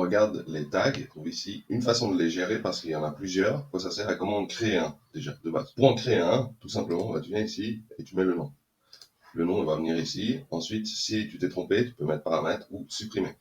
regarde les tags, trouve ici une façon de les gérer parce qu'il y en a plusieurs. Quoi ça sert et comment on crée un déjà de base. Pour en créer un, tout simplement, tu viens ici et tu mets le nom. Le nom va venir ici. Ensuite, si tu t'es trompé, tu peux mettre paramètres ou supprimer.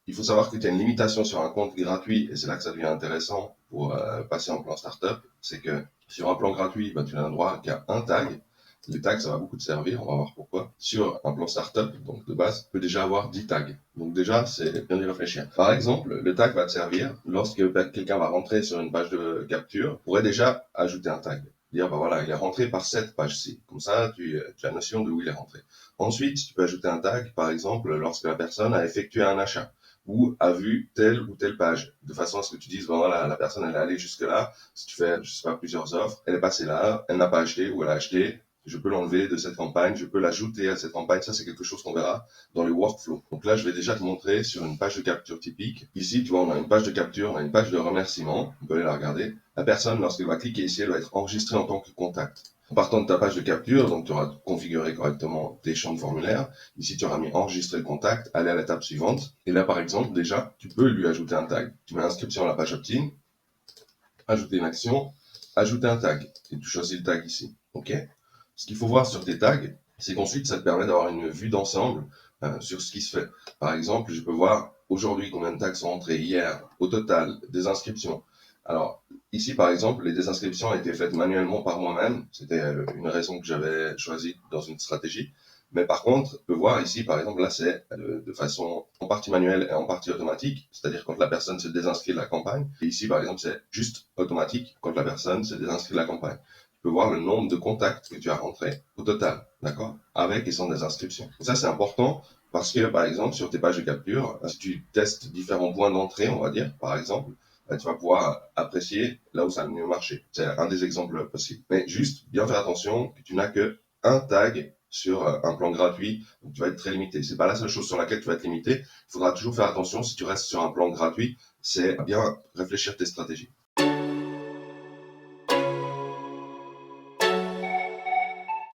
Il faut savoir que tu as une limitation sur un compte gratuit et c'est là que ça devient intéressant pour passer en plan startup. C'est que sur un plan gratuit, tu n'as le droit qu'à un tag. Les tags, ça va beaucoup te servir, on va voir pourquoi. Sur un plan startup, donc de base, tu peux déjà avoir 10 tags. Donc déjà, c'est bien d'y réfléchir. Par exemple, le tag va te servir lorsque quelqu'un va rentrer sur une page de capture, pourrait déjà ajouter un tag. Dire, voilà, il est rentré par cette page-ci. Comme ça, tu as notion de où il est rentré. Ensuite, tu peux ajouter un tag, par exemple, lorsque la personne a effectué un achat ou a vu telle ou telle page, de façon à ce que tu dises, voilà, la personne, elle est allée jusque-là, si tu fais, je sais pas, plusieurs offres, elle est passée là, elle n'a pas acheté ou elle a acheté, je peux l'enlever de cette campagne, je peux l'ajouter à cette campagne, ça c'est quelque chose qu'on verra dans les workflows. Donc là, je vais déjà te montrer sur une page de capture typique. Ici, tu vois, on a une page de capture, on a une page de remerciement, on peut aller la regarder. La personne, lorsqu'elle va cliquer ici, elle va être enregistrée en tant que contact. En partant de ta page de capture, donc tu auras configuré correctement tes champs de formulaire. Ici, tu auras mis enregistrer le contact, aller à l'étape suivante. Et là, par exemple, déjà, tu peux lui ajouter un tag. Tu mets inscription à la page opt-in, ajouter une action, ajouter un tag. Et tu choisis le tag ici. OK? Ce qu'il faut voir sur tes tags, c'est qu'ensuite, ça te permet d'avoir une vue d'ensemble sur ce qui se fait. Par exemple, je peux voir aujourd'hui combien de tags sont entrés hier, au total, des inscriptions. Alors, ici, par exemple, les désinscriptions ont été faites manuellement par moi-même. C'était une raison que j'avais choisie dans une stratégie. Mais par contre, on peut voir ici, par exemple, là, c'est de façon en partie manuelle et en partie automatique. C'est-à-dire quand la personne se désinscrit de la campagne. Et ici, par exemple, c'est juste automatique quand la personne se désinscrit de la campagne. Tu peux voir le nombre de contacts que tu as rentrés au total, d'accord, avec et sans désinscription. Et ça, c'est important parce que, par exemple, sur tes pages de capture, si tu testes différents points d'entrée, on va dire, par exemple, tu vas pouvoir apprécier là où ça a le mieux marché. C'est un des exemples possibles. Mais juste, bien faire attention que tu n'as que un tag sur un plan gratuit, donc tu vas être très limité. C'est pas la seule chose sur laquelle tu vas être limité. Il faudra toujours faire attention si tu restes sur un plan gratuit, c'est bien réfléchir tes stratégies.